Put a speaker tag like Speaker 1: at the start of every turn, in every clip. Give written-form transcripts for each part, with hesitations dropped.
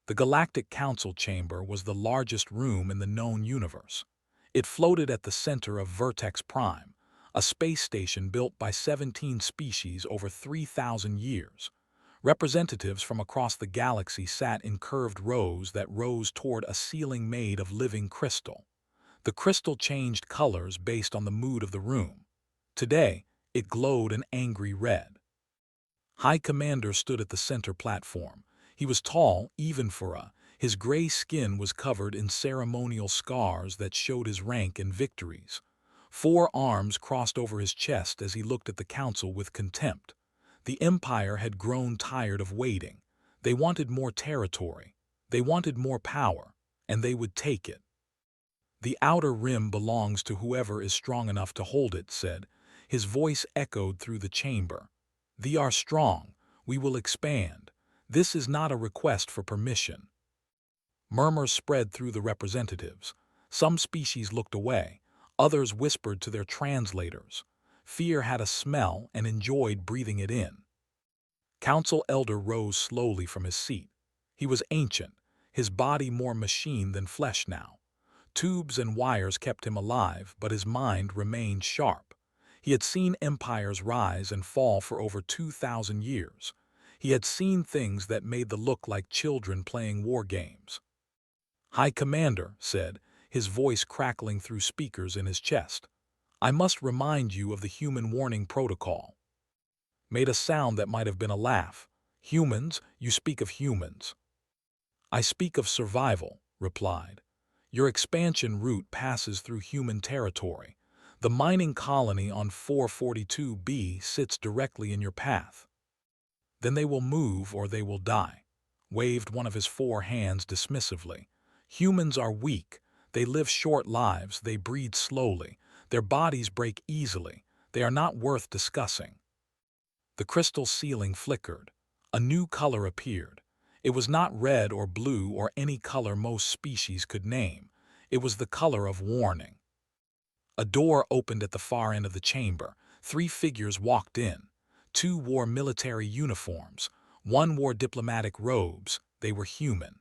Speaker 1: The Galactic Council Chamber was the largest room in the known universe. It floated at the center of Vertex Prime, a space station built by 17 species over 3,000 years. Representatives from across the galaxy sat in curved rows that rose toward a ceiling made of living crystal. The crystal changed colors based on the mood of the room. Today, it glowed an angry red. High Commander stood at the center platform. He was tall, even for his gray skin was covered in ceremonial scars that showed his rank and victories. 4 arms crossed over his chest as he looked at the council with contempt. The Empire had grown tired of waiting. They wanted more territory. They wanted more power, and they would take it. "The outer rim belongs to whoever is strong enough to hold it," said. His voice echoed through the chamber. "We are strong. We will expand. This is not a request for permission." Murmurs spread through the representatives. Some species looked away. Others whispered to their translators. Fear had a smell and enjoyed breathing it in. Council Elder rose slowly from his seat. He was ancient, his body more machine than flesh now. Tubes and wires kept him alive, but his mind remained sharp. He had seen empires rise and fall for over 2,000 years. He had seen things that made them look like children playing war games. "High Commander," said, his voice crackling through speakers in his chest, "I must remind you of the human warning protocol." Made a sound that might have been a laugh. "Humans, you speak of humans." "I speak of survival," replied. "Your expansion route passes through human territory. The mining colony on 442B sits directly in your path. Then they will move or they will die," waved one of his 4 hands dismissively. "Humans are weak. They live short lives. They breed slowly. Their bodies break easily. They are not worth discussing." The crystal ceiling flickered. A new color appeared. It was not red or blue or any color most species could name. It was the color of warning. A door opened at the far end of the chamber. 3 figures walked in. 2 wore military uniforms. 1 wore diplomatic robes. They were human.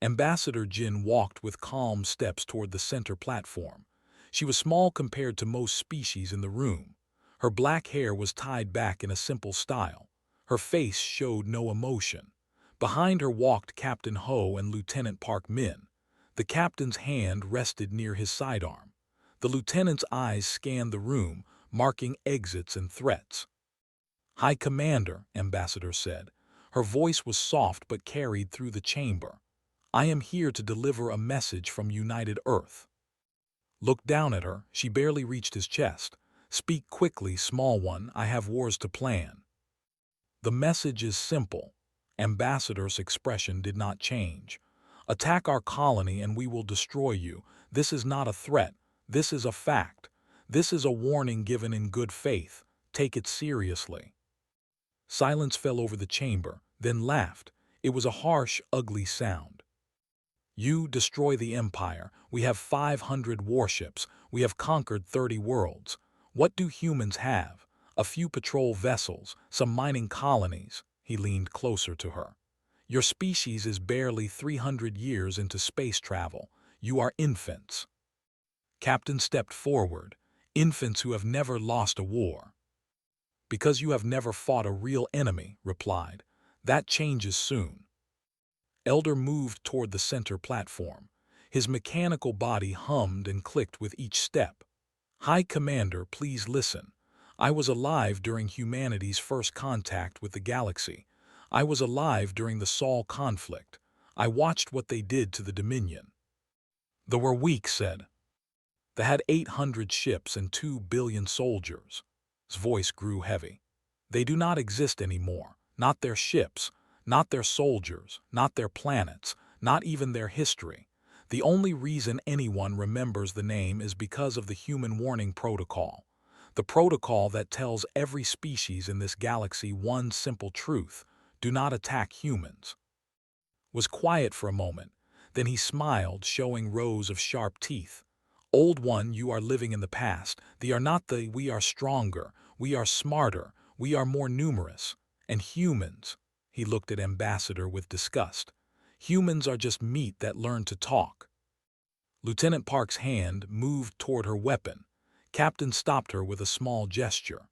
Speaker 1: Ambassador Jin walked with calm steps toward the center platform. She was small compared to most species in the room. Her black hair was tied back in a simple style. Her face showed no emotion. Behind her walked Captain Ho and Lieutenant Park Min. The captain's hand rested near his sidearm. The lieutenant's eyes scanned the room, marking exits and threats. "High Commander," Ambassador said. Her voice was soft but carried through the chamber. "I am here to deliver a message from United Earth." Looked down at her. She barely reached his chest. "Speak quickly, small one. I have wars to plan." "The message is simple." Ambassador's expression did not change. "Attack our colony and we will destroy you. This is not a threat. This is a fact. This is a warning given in good faith. Take it seriously." Silence fell over the chamber, then laughed. It was a harsh, ugly sound. "You destroy the Empire. We have 500 warships. We have conquered 30 worlds. What do humans have? A few patrol vessels, some mining colonies." He leaned closer to her. "Your species is barely 300 years into space travel. You are infants." Captain stepped forward. "Infants who have never lost a war." "Because you have never fought a real enemy," replied. "That changes soon." Elder moved toward the center platform. His mechanical body hummed and clicked with each step. "High Commander, please listen. I was alive during humanity's first contact with the galaxy. I was alive during the Sol conflict. I watched what they did to the Dominion." "They were weak," said. "They had 800 ships and 2 billion soldiers." His voice grew heavy. "They do not exist anymore. Not their ships, not their soldiers, not their planets, not even their history. The only reason anyone remembers the name is because of the human warning protocol. The protocol that tells every species in this galaxy one simple truth: do not attack humans." Was quiet for a moment. Then he smiled, showing rows of sharp teeth. "Old one, you are living in the past. They are not the we are stronger, we are smarter, we are more numerous. And humans," he looked at Ambassador with disgust, Humans are just meat that learn to talk." Lieutenant Park's hand moved toward her weapon. Captain stopped her with a small gesture.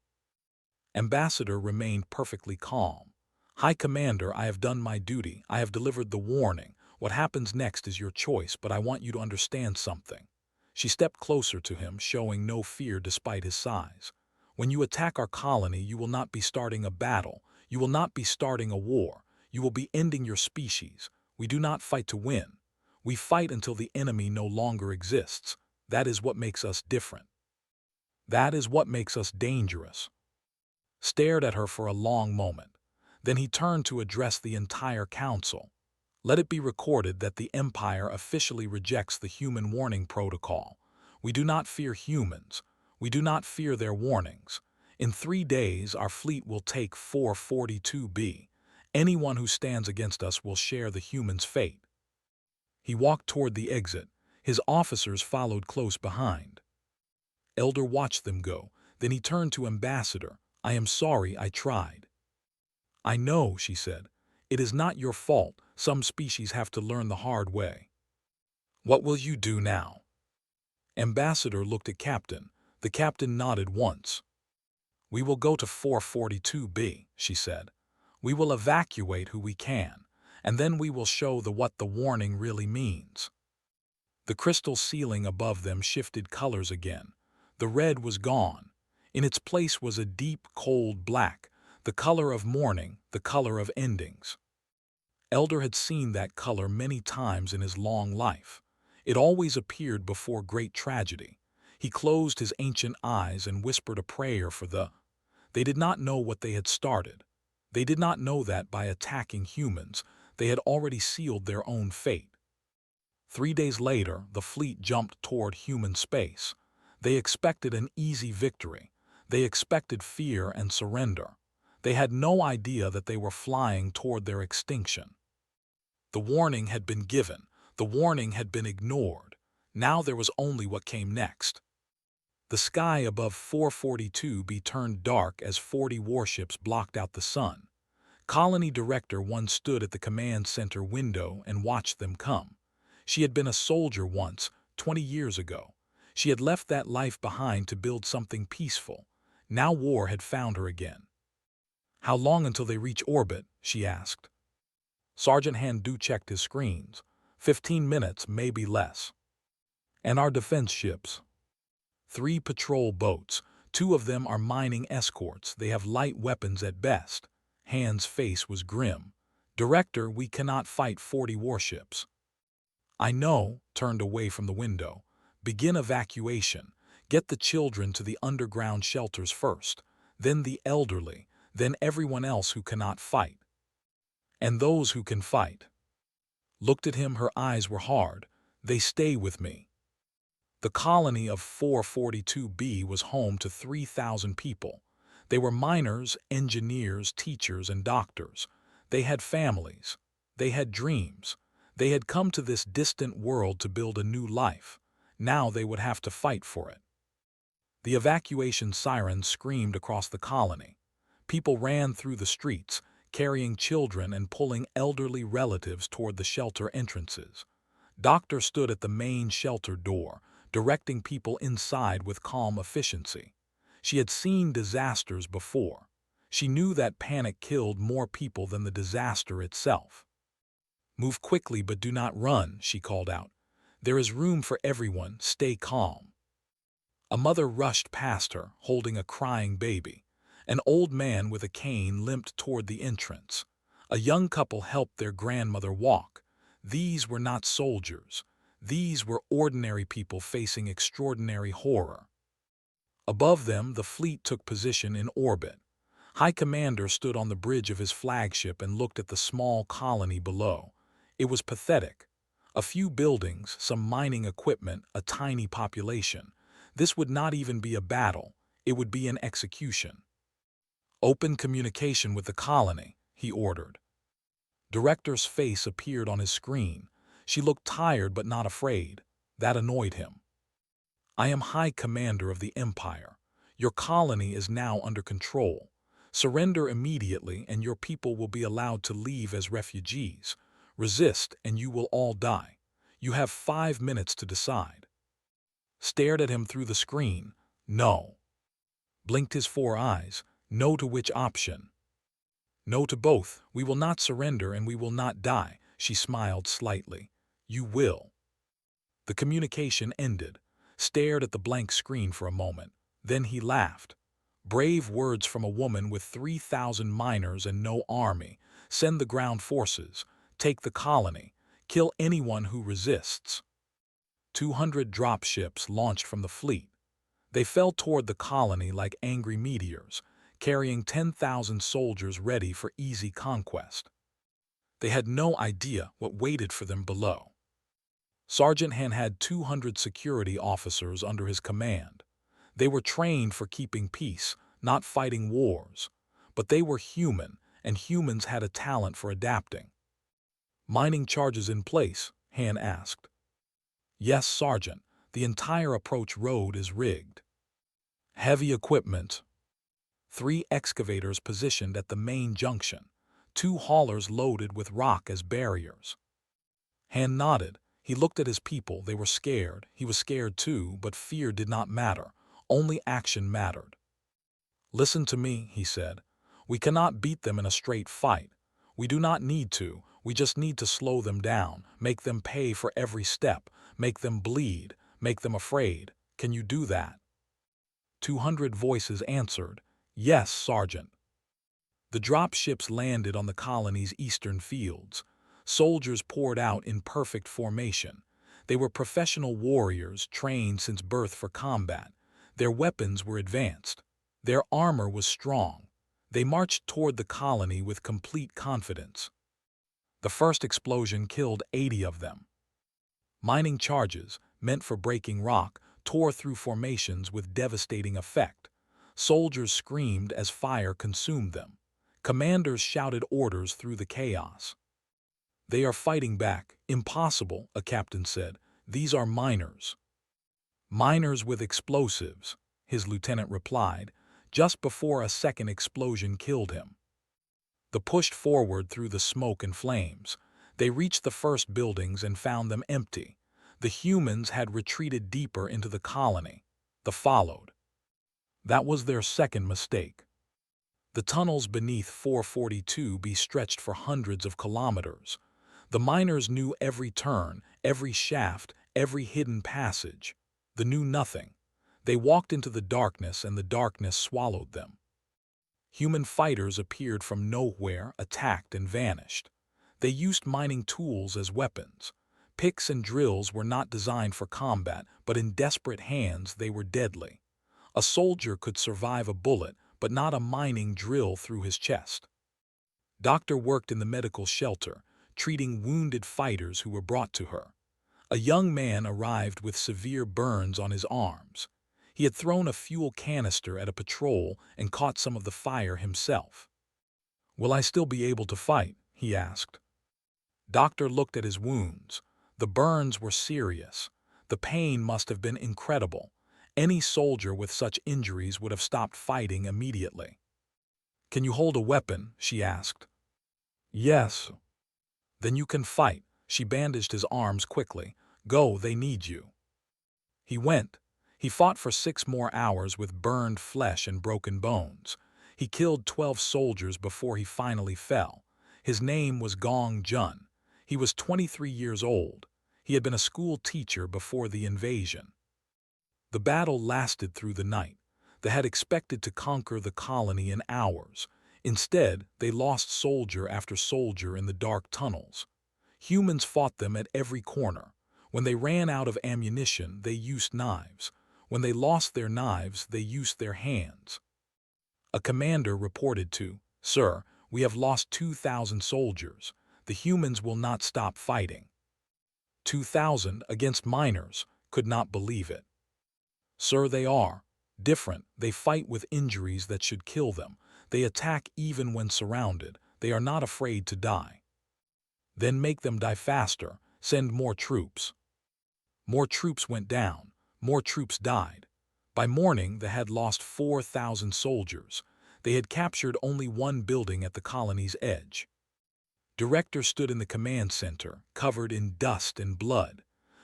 Speaker 1: Ambassador remained perfectly calm. "High Commander, I have done my duty. I have delivered the warning. What happens next is your choice, but I want you to understand something." She stepped closer to him, showing no fear despite his size. "When you attack our colony, you will not be starting a battle. You will not be starting a war. You will be ending your species. We do not fight to win. We fight until the enemy no longer exists. That is what makes us different. That is what makes us dangerous." Stared at her for a long moment. Then he turned to address the entire council. "Let it be recorded that the Empire officially rejects the human warning protocol. We do not fear humans. We do not fear their warnings. In 3 days, our fleet will take 442B. Anyone who stands against us will share the human's fate." He walked toward the exit. His officers followed close behind. Elder watched them go. Then he turned to Ambassador. "I am sorry I tried." "I know," she said. "It is not your fault. Some species have to learn the hard way." "What will you do now?" Ambassador looked at Captain. The captain nodded once. "We will go to 442B, she said. "We will evacuate who we can, and then we will show what the warning really means." The crystal ceiling above them shifted colors again. The red was gone. In its place was a deep, cold black, the color of mourning, the color of endings. Elder had seen that color many times in his long life. It always appeared before great tragedy. He closed his ancient eyes and whispered a prayer for the... They did not know what they had started. They did not know that by attacking humans, they had already sealed their own fate. 3 days later, the fleet jumped toward human space. They expected an easy victory. They expected fear and surrender. They had no idea that they were flying toward their extinction. The warning had been given. The warning had been ignored. Now there was only what came next. The sky above 442B turned dark as 40 warships blocked out the sun. Colony Director 1 stood at the command center window and watched them come. She had been a soldier once, 20 years ago. She had left that life behind to build something peaceful. Now war had found her again. "How long until they reach orbit?" she asked. Sergeant Handu checked his screens. 15 minutes, maybe less. "And our defense ships?" 3 patrol boats. 2 of them are mining escorts. They have light weapons at best. Han's face was grim. "Director, we cannot fight 40 warships." "I know," turned away from the window. "Begin evacuation. Get the children to the underground shelters first, then the elderly, then everyone else who cannot fight. And those who can fight." Looked at him, her eyes were hard. "They stay with me." The colony of 442B was home to 3,000 people. They were miners, engineers, teachers, and doctors. They had families. They had dreams. They had come to this distant world to build a new life. Now they would have to fight for it. The evacuation sirens screamed across the colony. People ran through the streets, carrying children and pulling elderly relatives toward the shelter entrances. Doctor stood at the main shelter door, directing people inside with calm efficiency. She had seen disasters before. She knew that panic killed more people than the disaster itself. "Move quickly, but do not run," she called out. "There is room for everyone. Stay calm." A mother rushed past her, holding a crying baby. An old man with a cane limped toward the entrance. A young couple helped their grandmother walk. These were not soldiers. These were ordinary people facing extraordinary horror. Above them, the fleet took position in orbit. High Commander stood on the bridge of his flagship and looked at the small colony below. It was pathetic. A few buildings, some mining equipment, a tiny population. This would not even be a battle. It would be an execution. "Open communication with the colony," he ordered. Director's face appeared on his screen. She looked tired but not afraid. That annoyed him. "I am High Commander of the Empire. Your colony is now under control. Surrender immediately and your people will be allowed to leave as refugees. Resist and you will all die. You have 5 minutes to decide. Stared at him through the screen. No. Blinked his 4 eyes. No to which option? No to both. We will not surrender and we will not die. She smiled slightly. You will. The communication ended. Stared at the blank screen for a moment. Then he laughed. Brave words from a woman with 3,000 miners and no army. Send the ground forces. Take the colony. Kill anyone who resists. 200 dropships launched from the fleet. They fell toward the colony like angry meteors, carrying 10,000 soldiers ready for easy conquest. They had no idea what waited for them below. Sergeant Han had 200 security officers under his command. They were trained for keeping peace, not fighting wars. But they were human, and humans had a talent for adapting. Mining charges in place? Han asked. Yes, Sergeant. The entire approach road is rigged. Heavy equipment. 3 excavators positioned at the main junction. 2 haulers loaded with rock as barriers. Han nodded. He looked at his people. They were scared. He was scared too, but fear did not matter. Only action mattered. Listen to me, he said. We cannot beat them in a straight fight. We do not need to. We just need to slow them down, make them pay for every step, make them bleed, make them afraid. Can you do that? 200 voices answered, Yes, Sergeant. The dropships landed on the colony's eastern fields. Soldiers poured out in perfect formation. They were professional warriors trained since birth for combat. Their weapons were advanced. Their armor was strong. They marched toward the colony with complete confidence. The first explosion killed 80 of them. Mining charges, meant for breaking rock, tore through formations with devastating effect. Soldiers screamed as fire consumed them. Commanders shouted orders through the chaos. They are fighting back. Impossible, a captain said. These are miners. Miners with explosives, his lieutenant replied, just before a second explosion killed him. They pushed forward through the smoke and flames. They reached the first buildings and found them empty. The humans had retreated deeper into the colony. They followed. That was their second mistake. The tunnels beneath 442B stretched for hundreds of kilometers. The miners knew every turn, every shaft, every hidden passage. They knew nothing. They walked into the darkness and the darkness swallowed them. Human fighters appeared from nowhere, attacked and vanished. They used mining tools as weapons. Picks and drills were not designed for combat, but in desperate hands they were deadly. A soldier could survive a bullet, but not a mining drill through his chest. Doctor worked in the medical shelter, treating wounded fighters who were brought to her. A young man arrived with severe burns on his arms. He had thrown a fuel canister at a patrol and caught some of the fire himself. Will I still be able to fight? He asked. Doctor looked at his wounds. The burns were serious. The pain must have been incredible. Any soldier with such injuries would have stopped fighting immediately. Can you hold a weapon? She asked. Yes. Then you can fight. She bandaged his arms quickly. Go, they need you. He went. He fought for 6 more hours with burned flesh and broken bones. He killed 12 soldiers before he finally fell. His name was Gong Jun. He was 23 years old. He had been a school teacher before the invasion. The battle lasted through the night. They had expected to conquer the colony in hours. Instead, they lost soldier after soldier in the dark tunnels. Humans fought them at every corner. When they ran out of ammunition, they used knives. When they lost their knives, they used their hands. A commander reported to, Sir, we have lost 2,000 soldiers. The humans will not stop fighting. 2,000 against miners, could not believe it. Sir, they are different. They fight with injuries that should kill them. They attack even when surrounded. They are not afraid to die. Then make them die faster. Send more troops. More troops went down. More troops died. By morning, they had lost 4,000 soldiers. They had captured only 1 building at the colony's edge. Director stood in the command center, covered in dust and blood.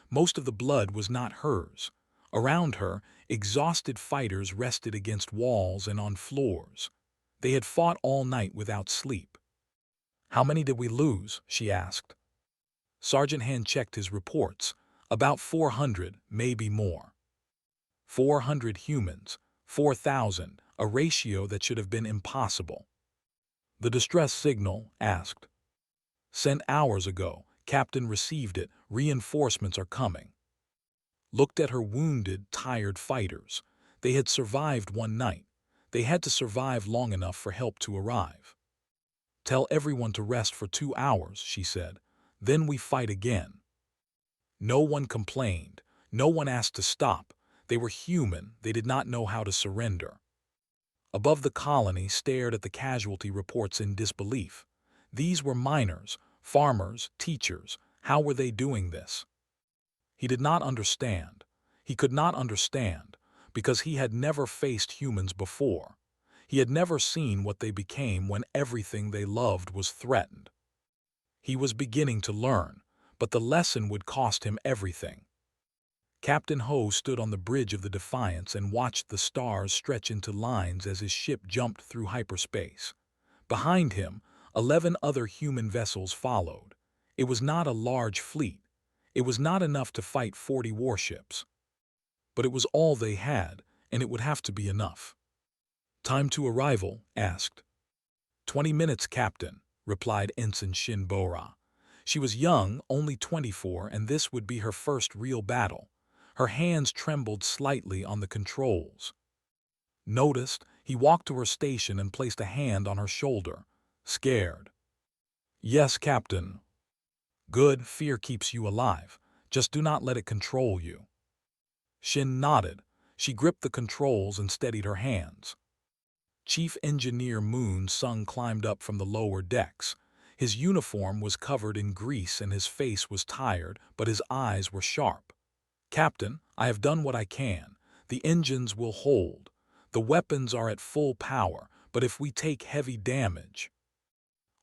Speaker 1: Most of the blood was not hers. Around her, exhausted fighters rested against walls and on floors. They had fought all night without sleep. "How many did we lose?" she asked. Sergeant Hand checked his reports. "About 400, maybe more." 400 humans, 4,000, a ratio that should have been impossible. "The distress signal?" asked. "Sent hours ago. Captain received it. Reinforcements are coming." Looked at her wounded, tired fighters. They had survived one night. They had to survive long enough for help to arrive. "Tell everyone to rest for 2 hours," she said. "Then we fight again." No one complained. No one asked to stop. They were human. They did not know how to surrender. Above the colony stared at the casualty reports in disbelief. These were miners, farmers, teachers. How were they doing this? He did not understand. He could not understand, because he had never faced humans before. He had never seen what they became when everything they loved was threatened. He was beginning to learn, but the lesson would cost him everything. Captain Ho stood on the bridge of the Defiance and watched the stars stretch into lines as his ship jumped through hyperspace. Behind him, 11 other human vessels followed. It was not a large fleet. It was not enough to fight 40 warships. But it was all they had, and it would have to be enough. "Time to arrival?" asked. 20 minutes, Captain," replied Ensign Shin Bora. She was young, only 24, and this would be her first real battle. Her hands trembled slightly on the controls. Noticed, he walked to her station and placed a hand on her shoulder. "Scared?" "Yes, Captain." "Good, fear keeps you alive. Just do not let it control you." Shin nodded. She gripped the controls and steadied her hands. Chief Engineer Moon Sung climbed up from the lower decks. His uniform was covered in grease and his face was tired, but his eyes were sharp. "Captain, I have done what I can. The engines will hold. The weapons are at full power, but if we take heavy damage,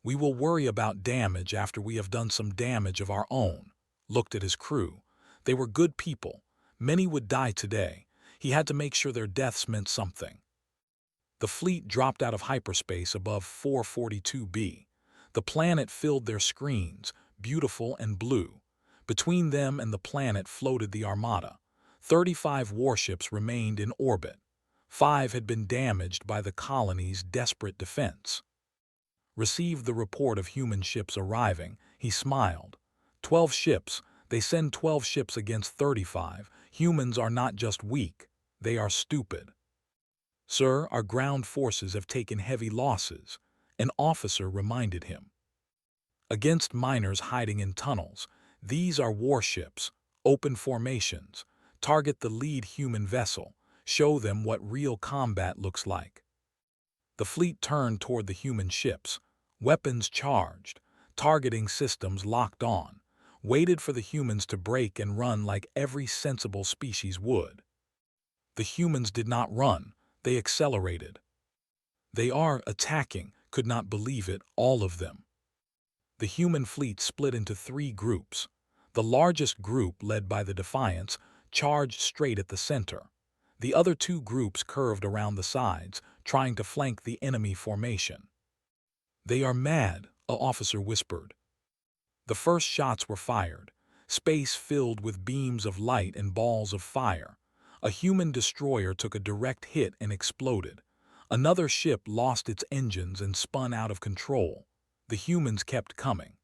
Speaker 1: we will worry about damage after we have done some damage of our own." Looked at his crew. They were good people. Many would die today. He had to make sure their deaths meant something. The fleet dropped out of hyperspace above 442b. The planet filled their screens, beautiful and blue. Between them and the planet floated the Armada. 35 warships remained in orbit. 5 had been damaged by the colony's desperate defense. Received the report of human ships arriving, he smiled. 12 ships. They send 12 ships against 35. Humans are not just weak, they are stupid. "Sir, our ground forces have taken heavy losses," an officer reminded him. "Against miners hiding in tunnels. These are warships, open formations. Target the lead human vessel. Show them what real combat looks like." The fleet turned toward the human ships. Weapons charged. Targeting systems locked on. Waited for the humans to break and run like every sensible species would. The humans did not run. They accelerated. "They are attacking," could not believe it, all of them. The human fleet split into 3 groups. The largest group, led by the Defiance, charged straight at the center. The other 2 groups curved around the sides, trying to flank the enemy formation. "They are mad," an officer whispered. The first shots were fired. Space filled with beams of light and balls of fire. A human destroyer took a direct hit and exploded. Another ship lost its engines and spun out of control. The humans kept coming.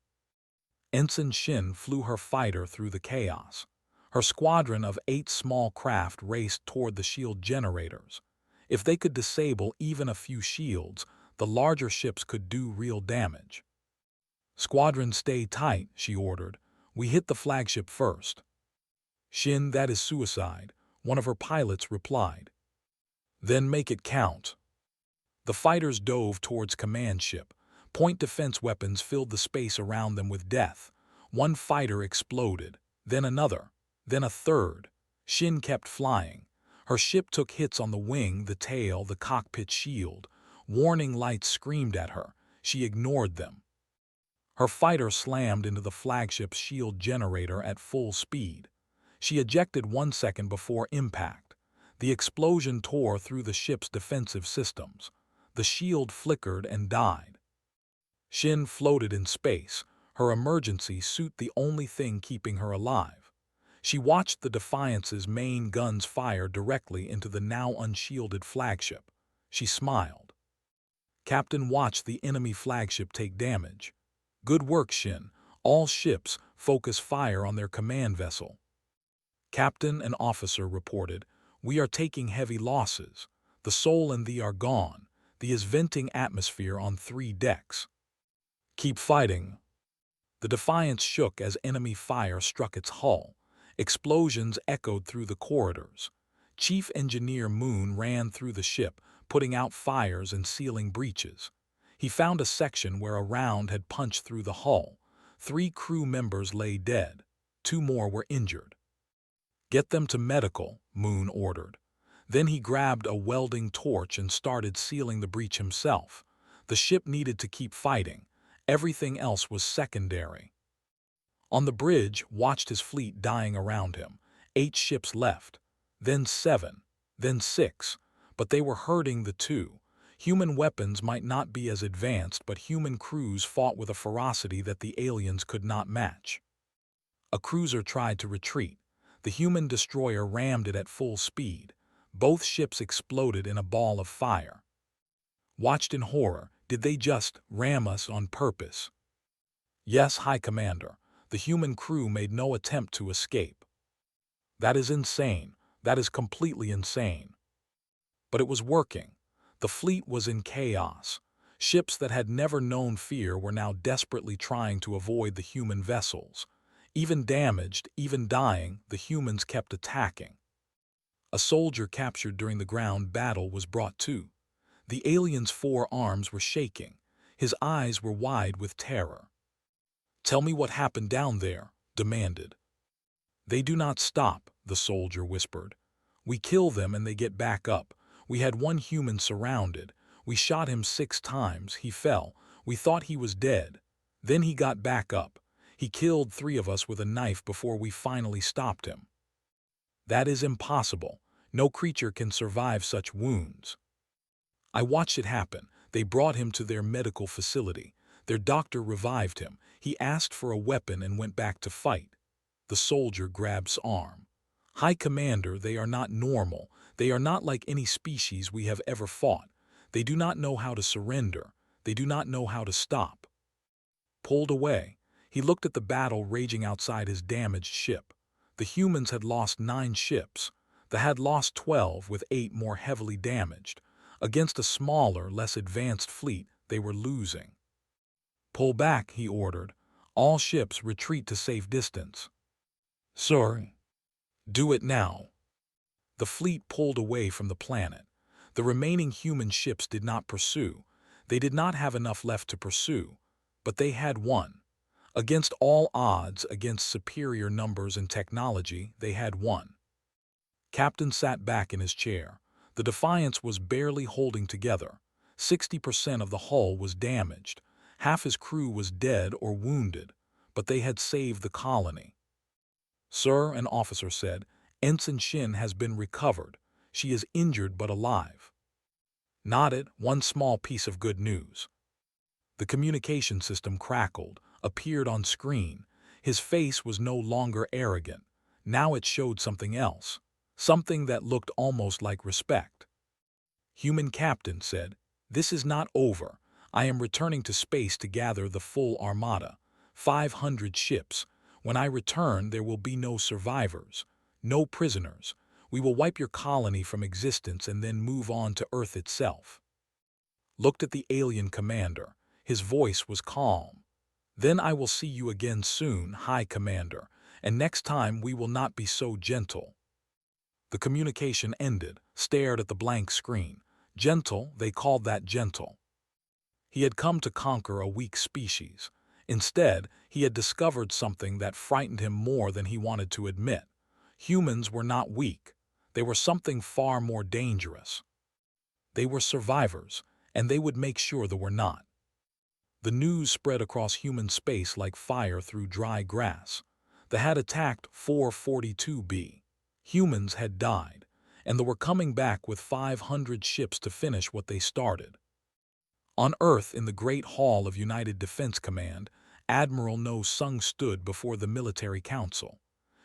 Speaker 1: Ensign Shin flew her fighter through the chaos. Her squadron of 8 small craft raced toward the shield generators. If they could disable even a few shields, the larger ships could do real damage. "Squadron, stay tight," she ordered. "We hit the flagship first." "Shin, that is suicide," one of her pilots replied. "Then make it count." The fighters dove towards command ship. Point defense weapons filled the space around them with death. One fighter exploded, then another, then a third. Shin kept flying. Her ship took hits on the wing, the tail, the cockpit shield. Warning lights screamed at her. She ignored them. Her fighter slammed into the flagship's shield generator at full speed. She ejected 1 second before impact. The explosion tore through the ship's defensive systems. The shield flickered and died. Shin floated in space, her emergency suit the only thing keeping her alive. She watched the Defiance's main guns fire directly into the now unshielded flagship. She smiled. Captain watched the enemy flagship take damage. Good work, Shin. All ships focus fire on their command vessel. Captain and officer reported, "We are taking heavy losses. The Soul and thee are gone. Thee is venting atmosphere on 3 decks. Keep fighting." The Defiance shook as enemy fire struck its hull. Explosions echoed through the corridors. Chief Engineer Moon ran through the ship, putting out fires and sealing breaches. He found a section where a round had punched through the hull. 3 crew members lay dead. 2 more were injured. "Get them to medical," Moon ordered. Then he grabbed a welding torch and started sealing the breach himself. The ship needed to keep fighting. Everything else was secondary. On the bridge, watched his fleet dying around him. 8 ships left. Then 7. Then 6. But they were hurting the 2. Human weapons might not be as advanced, but human crews fought with a ferocity that the aliens could not match. A cruiser tried to retreat. The human destroyer rammed it at full speed. Both ships exploded in a ball of fire. Watched in horror. Did they just ram us on purpose? Yes, High Commander. The human crew made no attempt to escape. That is insane. That is completely insane. But it was working. The fleet was in chaos. Ships that had never known fear were now desperately trying to avoid the human vessels. Even damaged, even dying, the humans kept attacking. A soldier captured during the ground battle was brought to. The alien's 4 arms were shaking. His eyes were wide with terror. "Tell me what happened down there," demanded. "They do not stop," the soldier whispered. "We kill them and they get back up. We had 1 human surrounded. We shot him 6 times. He fell. We thought he was dead. Then he got back up. He killed 3 of us with a knife before we finally stopped him." "That is impossible. No creature can survive such wounds." "I watched it happen. They brought him to their medical facility. Their doctor revived him. He asked for a weapon and went back to fight." The soldier grabs arm. "High Commander, they are not normal. They are not like any species we have ever fought. They do not know how to surrender. They do not know how to stop." Pulled away, he looked at the battle raging outside his damaged ship. The humans had lost 9 ships. They had lost 12, with 8 more heavily damaged. Against a smaller, less advanced fleet, they were losing. "Pull back," he ordered. "All ships retreat to safe distance." "Sorry." "Do it now." The fleet pulled away from the planet. The remaining human ships did not pursue. They did not have enough left to pursue. But they had won. Against all odds, against superior numbers and technology, they had won. Captain sat back in his chair. The Defiance was barely holding together. 60% of the hull was damaged. Half his crew was dead or wounded, but they had saved the colony. "Sir," an officer said, "Ensign Shin has been recovered. She is injured but alive." Nodded, one small piece of good news. The communication system crackled, appeared on screen. His face was no longer arrogant. Now it showed something else. Something that looked almost like respect. "Human Captain said, 'This is not over. I am returning to space to gather the full armada. 500 ships. When I return, there will be no survivors, no prisoners. We will wipe your colony from existence and then move on to Earth itself.'" Looked at the alien commander. His voice was calm. "Then I will see you again soon, High Commander, and next time we will not be so gentle." The communication ended, stared at the blank screen. Gentle, they called that gentle. He had come to conquer a weak species. Instead, he had discovered something that frightened him more than he wanted to admit. Humans were not weak. They were something far more dangerous. They were survivors, and they would make sure they were not. The news spread across human space like fire through dry grass. They had attacked 442b. Humans had died, and they were coming back with 500 ships to finish what they started. On Earth, in the Great Hall of United Defense Command, Admiral No Sung stood before the military council.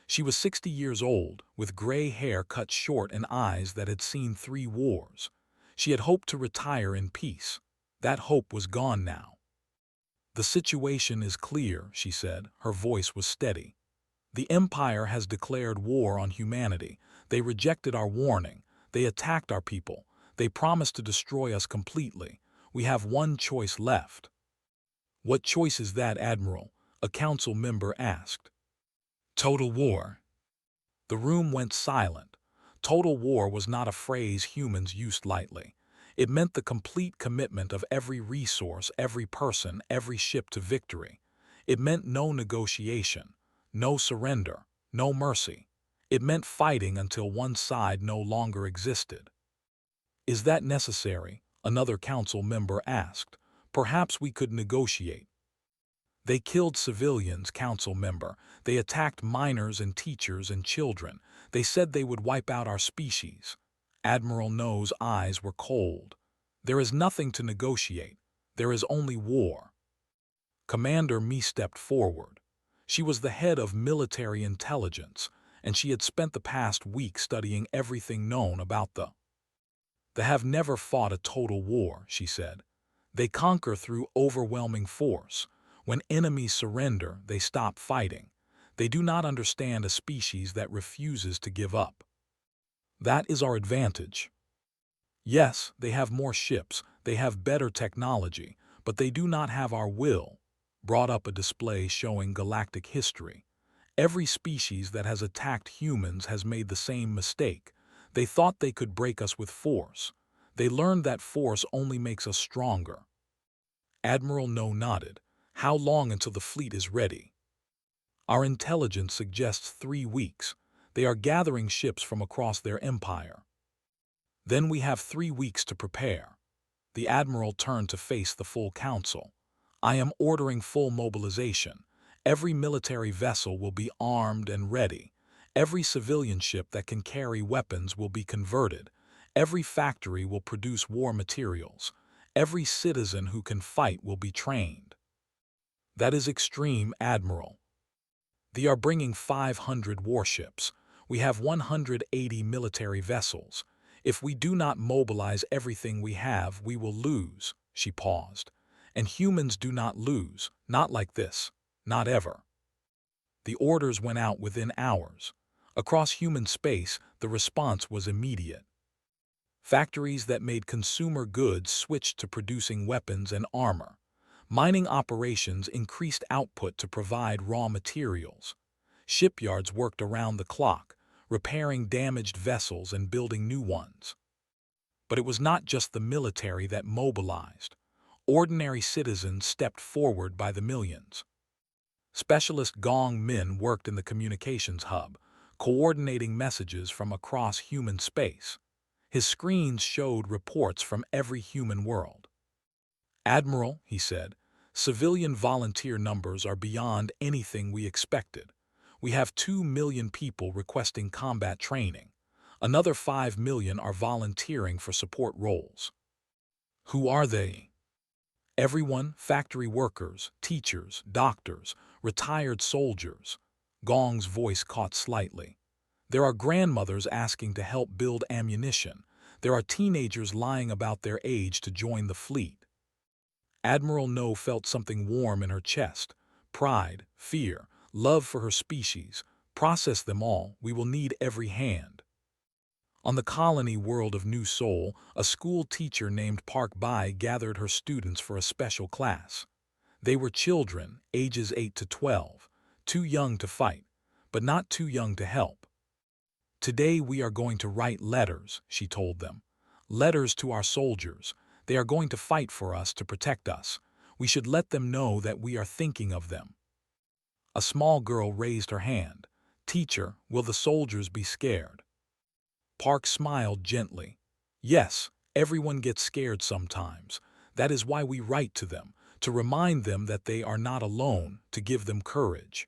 Speaker 1: She was 60 years old, with gray hair cut short and eyes that had seen 3 wars. She had hoped to retire in peace. That hope was gone now. "The situation is clear," she said. Her voice was steady. "The Empire has declared war on humanity. They rejected our warning. They attacked our people. They promised to destroy us completely. We have one choice left." "What choice is that, Admiral?" a council member asked. "Total war." The room went silent. Total war was not a phrase humans used lightly. It meant the complete commitment of every resource, every person, every ship to victory. It meant no negotiation, no surrender, no mercy. It meant fighting until one side no longer existed. "Is that necessary?" another council member asked. "Perhaps we could negotiate." "They killed civilians," council member. "They attacked miners and teachers and children. They said they would wipe out our species." Admiral No's eyes were cold. "There is nothing to negotiate. There is only war." Commander Mi stepped forward. She was the head of military intelligence, and she had spent the past week studying everything known about the. "They have never fought a total war," she said. "They conquer through overwhelming force. When enemies surrender, they stop fighting. They do not understand a species that refuses to give up. That is our advantage. Yes, they have more ships, they have better technology, but they do not have our will." Brought up a display showing galactic history. Every species that has attacked humans has made the same mistake. They thought they could break us with force. They learned that force only makes us stronger. Admiral No nodded. "How long until the fleet is ready?" "Our intelligence suggests 3 weeks. They are gathering ships from across their empire." "Then we have 3 weeks to prepare." The admiral turned to face the full council. "I am ordering full mobilization. Every military vessel will be armed and ready. Every civilian ship that can carry weapons will be converted. Every factory will produce war materials. Every citizen who can fight will be trained." "That is extreme, Admiral." "They are bringing 500 warships. We have 180 military vessels. If we do not mobilize everything we have, we will lose." She paused. "And humans do not lose, not like this, not ever." The orders went out within hours. Across human space, the response was immediate. Factories that made consumer goods switched to producing weapons and armor. Mining operations increased output to provide raw materials. Shipyards worked around the clock, repairing damaged vessels and building new ones. But it was not just the military that mobilized. Ordinary citizens stepped forward by the millions. Specialist Gong Min worked in the communications hub, coordinating messages from across human space. His screens showed reports from every human world. "Admiral," he said, "civilian volunteer numbers are beyond anything we expected. We have 2 million people requesting combat training. Another 5 million are volunteering for support roles." "Who are they?" "Everyone: factory workers, teachers, doctors, retired soldiers." Gong's voice caught slightly. "There are grandmothers asking to help build ammunition. There are teenagers lying about their age to join the fleet." Admiral No felt something warm in her chest. Pride, fear, love for her species. Process them all. We will need every hand. On the colony world of New Seoul, a school teacher named Park Bai gathered her students for a special class. They were children, ages 8 to 12, too young to fight, but not too young to help. "Today we are going to write letters," she told them. "Letters to our soldiers. They are going to fight for us, to protect us. We should let them know that we are thinking of them." A small girl raised her hand. "Teacher, will the soldiers be scared?" Park smiled gently. "Yes, everyone gets scared sometimes. That is why we write to them, to remind them that they are not alone, to give them courage.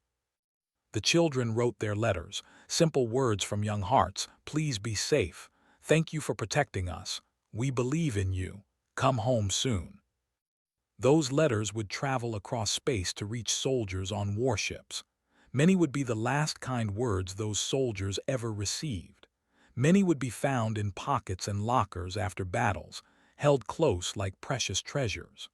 Speaker 1: The children wrote their letters, simple words from young hearts. Please be safe. Thank you for protecting us. We believe in you. Come home soon. Those letters would travel across space to reach soldiers on warships. Many would be the last kind words those soldiers ever received. Many would be found in pockets and lockers after battles, held close like precious treasures.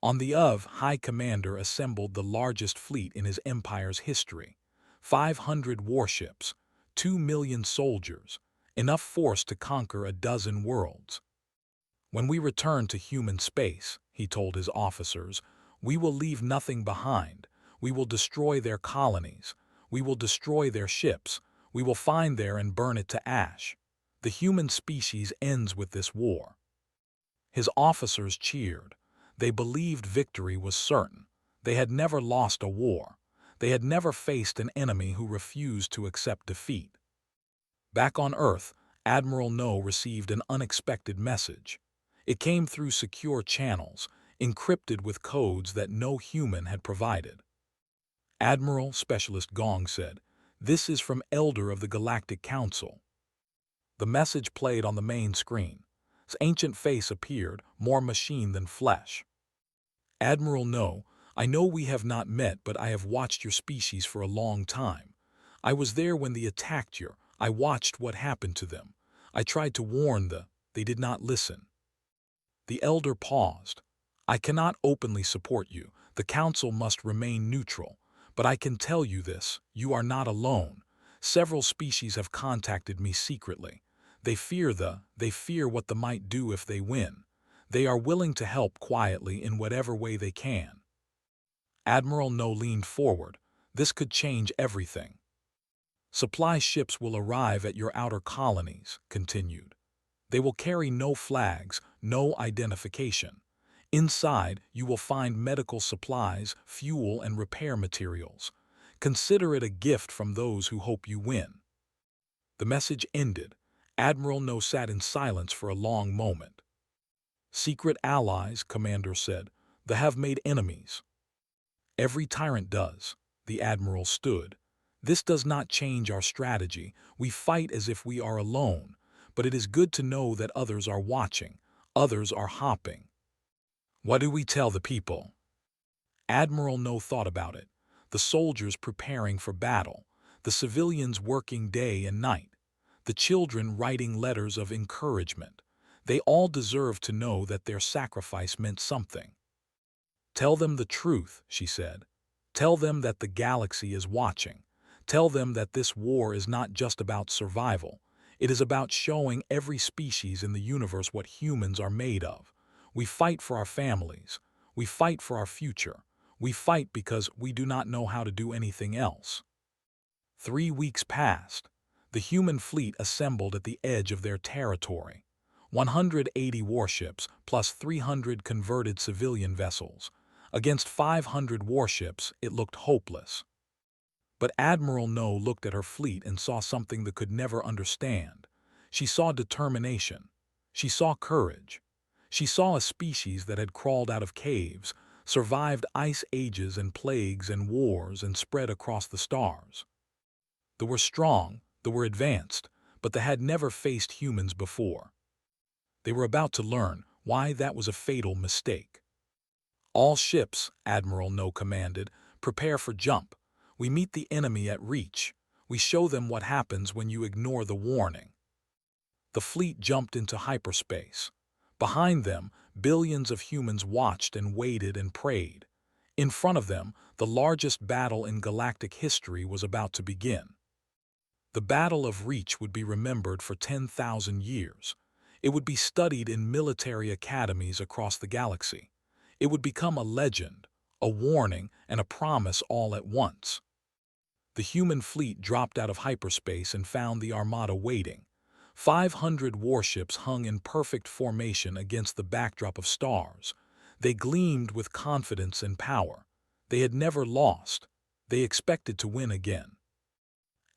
Speaker 1: On the High Commander assembled the largest fleet in his empire's history. 500 warships, 2 million soldiers, enough force to conquer a dozen worlds. When we return to human space, he told his officers, we will leave nothing behind. We will destroy their colonies. We will destroy their ships. We will find there and burn it to ash. The human species ends with this war. His officers cheered. They believed victory was certain. They had never lost a war. They had never faced an enemy who refused to accept defeat. Back on Earth, Admiral No received an unexpected message. It came through secure channels, encrypted with codes that no human had provided. Admiral Specialist Gong said, "This is from Elder of the Galactic Council." The message played on the main screen. His ancient face appeared, more machine than flesh. "Admiral No, I know we have not met, but I have watched your species for a long time. I was there when they attacked you. I watched what happened to them. I tried to warn they did not listen." The elder paused. "I cannot openly support you. The council must remain neutral. But I can tell you this, you are not alone. Several species have contacted me secretly. They fear what they might do if they win. They are willing to help quietly in whatever way they can." Admiral No leaned forward. "This could change everything." "Supply ships will arrive at your outer colonies," continued. "They will carry no flags, no identification. Inside, you will find medical supplies, fuel, and repair materials. Consider it a gift from those who hope you win." The message ended. Admiral No sat in silence for a long moment. "Secret allies," Commander said. "They have made enemies." "Every tyrant does." The Admiral stood. "This does not change our strategy. We fight as if we are alone. But it is good to know that others are watching. Others are hopping." "What do we tell the people?" Admiral No thought about it. The soldiers preparing for battle. The civilians working day and night. The children writing letters of encouragement. They all deserve to know that their sacrifice meant something. "Tell them the truth," she said. "Tell them that the galaxy is watching. Tell them that this war is not just about survival. It is about showing every species in the universe what humans are made of. We fight for our families. We fight for our future. We fight because we do not know how to do anything else." 3 weeks passed. The human fleet assembled at the edge of their territory. 180 warships plus 300 converted civilian vessels. Against 500 warships, it looked hopeless. But Admiral No looked at her fleet and saw something that could never understand. She saw determination. She saw courage. She saw a species that had crawled out of caves, survived ice ages and plagues and wars, and spread across the stars. They were strong, they were advanced, but they had never faced humans before. They were about to learn why that was a fatal mistake. "All ships," Admiral No commanded, "prepare for jump. We meet the enemy at reach. We show them what happens when you ignore the warning." The fleet jumped into hyperspace. Behind them, billions of humans watched and waited and prayed. In front of them, the largest battle in galactic history was about to begin. The Battle of Reach would be remembered for 10,000 years. It would be studied in military academies across the galaxy. It would become a legend, a warning, and a promise all at once. The human fleet dropped out of hyperspace and found the Armada waiting. 500 warships hung in perfect formation against the backdrop of stars. They gleamed with confidence and power. They had never lost. They expected to win again.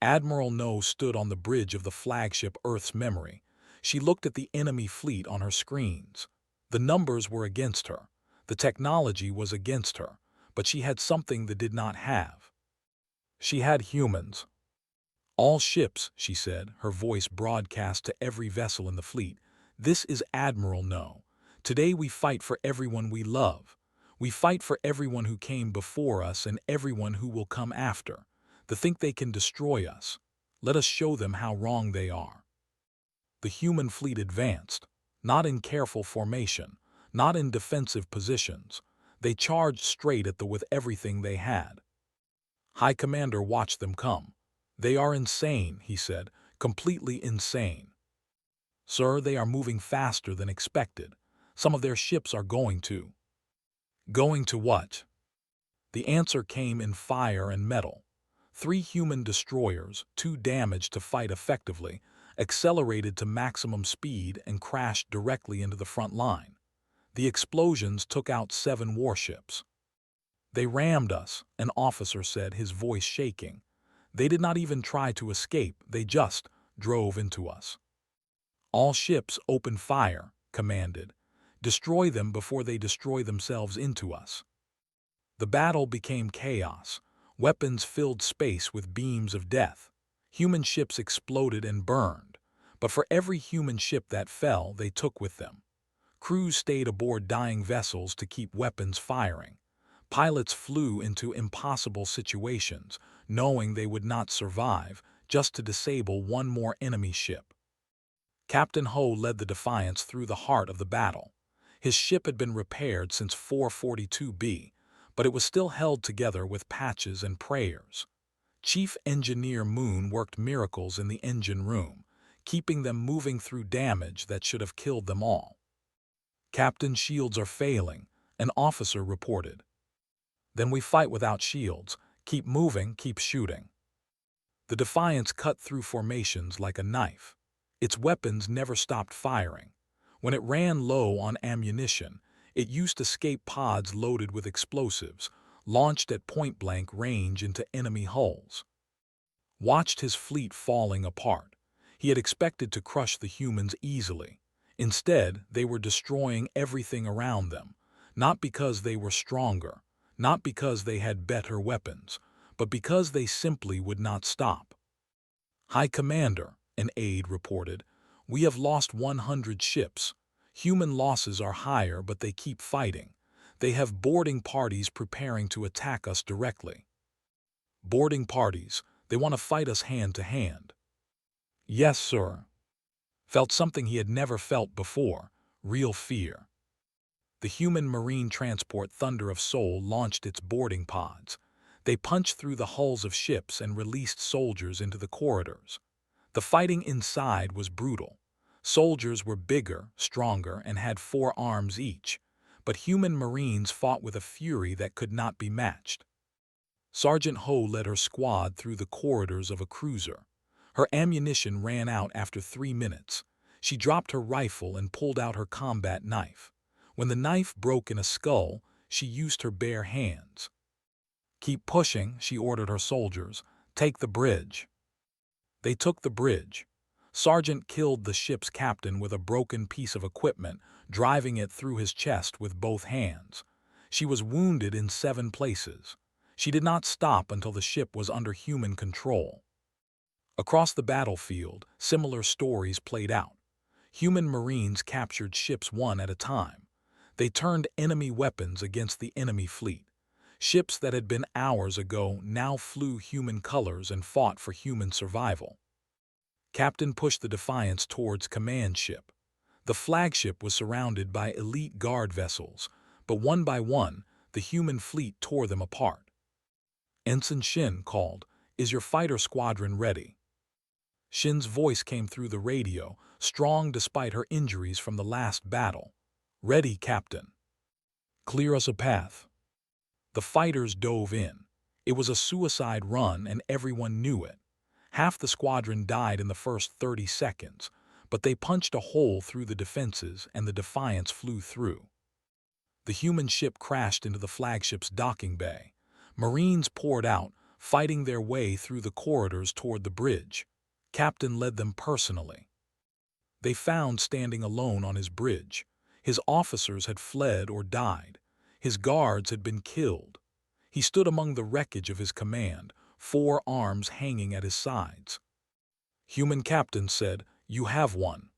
Speaker 1: Admiral No stood on the bridge of the flagship Earth's Memory. She looked at the enemy fleet on her screens. The numbers were against her. The technology was against her, but she had something they did not have. She had humans. "All ships," she said, her voice broadcast to every vessel in the fleet. "This is Admiral No. Today we fight for everyone we love. We fight for everyone who came before us and everyone who will come after. They think they can destroy us. Let us show them how wrong they are." The human fleet advanced, not in careful formation, not in defensive positions. They charged straight at them with everything they had. High Commander watched them come. "They are insane," he said, "completely insane. Sir, they are moving faster than expected. Some of their ships are going to." Going to what? The answer came in fire and metal. 3 human destroyers, too damaged to fight effectively, accelerated to maximum speed and crashed directly into the front line. The explosions took out 7 warships. "They rammed us," an officer said, his voice shaking. "They did not even try to escape, they just drove into us." "All ships open fire," commanded. "Destroy them before they destroy themselves into us." The battle became chaos. Weapons filled space with beams of death. Human ships exploded and burned. But for every human ship that fell, they took with them. Crews stayed aboard dying vessels to keep weapons firing. Pilots flew into impossible situations, knowing they would not survive, just to disable one more enemy ship. Captain Ho led the Defiance through the heart of the battle. His ship had been repaired since 442B, but it was still held together with patches and prayers. Chief Engineer Moon worked miracles in the engine room, keeping them moving through damage that should have killed them all. "Captain, shields are failing," an officer reported. "Then we fight without shields. Keep moving, keep shooting." The Defiance cut through formations like a knife. Its weapons never stopped firing. When it ran low on ammunition, it used escape pods loaded with explosives, launched at point-blank range into enemy hulls. Watched his fleet falling apart. He had expected to crush the humans easily. Instead, they were destroying everything around them, not because they were stronger, not because they had better weapons, but because they simply would not stop. "High Commander," an aide reported, "we have lost 100 ships. Human losses are higher, but they keep fighting. They have boarding parties preparing to attack us directly." "Boarding parties? They want to fight us hand to hand." "Yes, sir." Felt something he had never felt before, real fear. The human marine transport Thunder of Soul launched its boarding pods. They punched through the hulls of ships and released soldiers into the corridors. The fighting inside was brutal. Soldiers were bigger, stronger, and had 4 arms each, but human marines fought with a fury that could not be matched. Sergeant Ho led her squad through the corridors of a cruiser. Her ammunition ran out after 3 minutes. She dropped her rifle and pulled out her combat knife. When the knife broke in a skull, she used her bare hands. "Keep pushing," she ordered her soldiers. "Take the bridge." They took the bridge. Sergeant killed the ship's captain with a broken piece of equipment, driving it through his chest with both hands. She was wounded in 7 places. She did not stop until the ship was under human control. Across the battlefield, similar stories played out. Human marines captured ships one at a time. They turned enemy weapons against the enemy fleet. Ships that had been hours ago now flew human colors and fought for human survival. Captain pushed the Defiance towards command ship. The flagship was surrounded by elite guard vessels, but one by one, the human fleet tore them apart. Ensign Shin called, "Is your fighter squadron ready?" Shin's voice came through the radio, strong despite her injuries from the last battle. "Ready, Captain." "Clear us a path." The fighters dove in. It was a suicide run and everyone knew it. Half the squadron died in the first 30 seconds, but they punched a hole through the defenses and the Defiance flew through. The human ship crashed into the flagship's docking bay. Marines poured out, fighting their way through the corridors toward the bridge. Captain led them personally. They found standing alone on his bridge. His officers had fled or died. His guards had been killed. He stood among the wreckage of his command, 4 arms hanging at his sides. Human captain said, "You have one."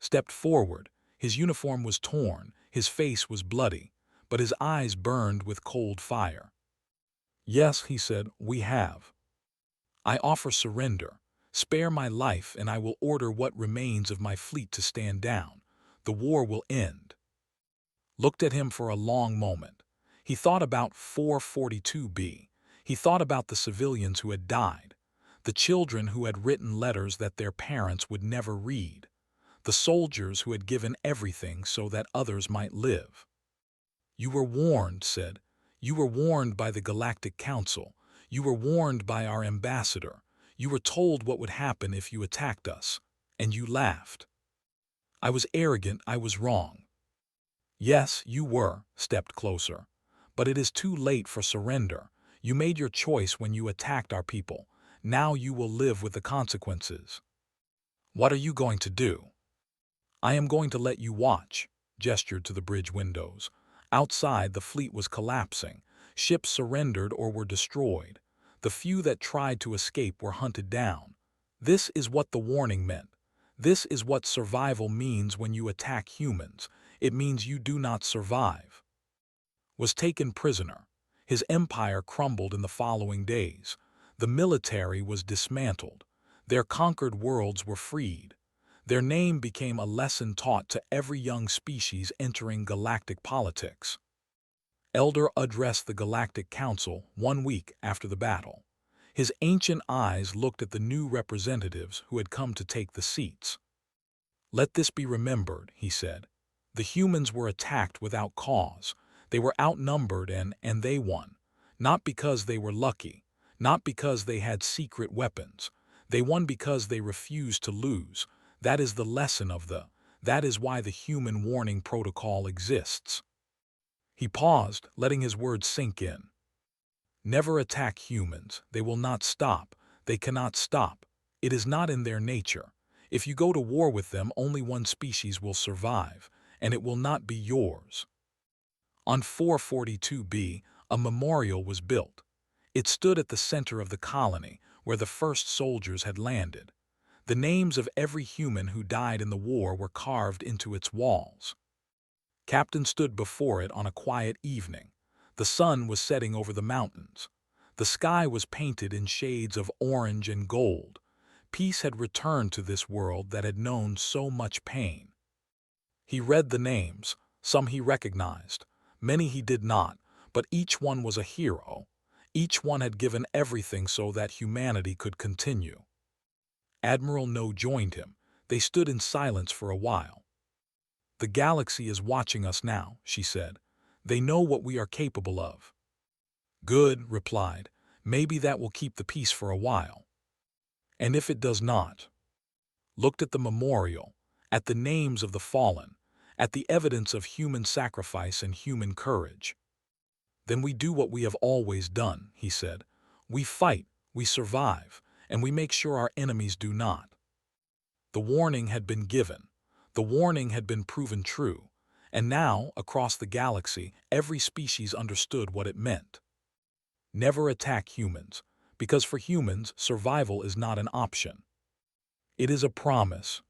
Speaker 1: Stepped forward. His uniform was torn, his face was bloody, but his eyes burned with cold fire. "Yes," he said, "we have. I offer surrender. Spare my life and I will order what remains of my fleet to stand down. The war will end." Looked at him for a long moment. He thought about 442B. He thought about the civilians who had died, the children who had written letters that their parents would never read, the soldiers who had given everything so that others might live. "You were warned," said. "You were warned by the Galactic Council. You were warned by our ambassador. You were told what would happen if you attacked us. And you laughed." "I was arrogant, I was wrong." "Yes, you were," stepped closer. "But it is too late for surrender. You made your choice when you attacked our people. Now you will live with the consequences." "What are you going to do?" "I am going to let you watch," gestured to the bridge windows. Outside, the fleet was collapsing. Ships surrendered or were destroyed. The few that tried to escape were hunted down. This is what the warning meant. This is what survival means when you attack humans. It means you do not survive. Was taken prisoner. His empire crumbled in the following days. The military was dismantled. Their conquered worlds were freed. Their name became a lesson taught to every young species entering galactic politics. Elder addressed the Galactic Council 1 week after the battle. His ancient eyes looked at the new representatives who had come to take the seats. "Let this be remembered," he said. "The humans were attacked without cause. They were outnumbered and they won. Not because they were lucky, not because they had secret weapons. They won because they refused to lose. That is the lesson that is why the human warning protocol exists." He paused, letting his words sink in. "Never attack humans. They will not stop. They cannot stop. It is not in their nature. If you go to war with them, only one species will survive, and it will not be yours." On 442B, a memorial was built. It stood at the center of the colony, where the first soldiers had landed. The names of every human who died in the war were carved into its walls. Captain stood before it on a quiet evening. The sun was setting over the mountains. The sky was painted in shades of orange and gold. Peace had returned to this world that had known so much pain. He read the names. Some he recognized. Many he did not, but each one was a hero. Each one had given everything so that humanity could continue. Admiral No joined him. They stood in silence for a while. "The galaxy is watching us now," she said. "They know what we are capable of." "Good," replied. "Maybe that will keep the peace for a while." "And if it does not?" Looked at the memorial, at the names of the fallen, at the evidence of human sacrifice and human courage. "Then we do what we have always done," he said. "We fight, we survive, and we make sure our enemies do not." The warning had been given. The warning had been proven true. And now, across the galaxy, every species understood what it meant. Never attack humans, because for humans, survival is not an option. It is a promise.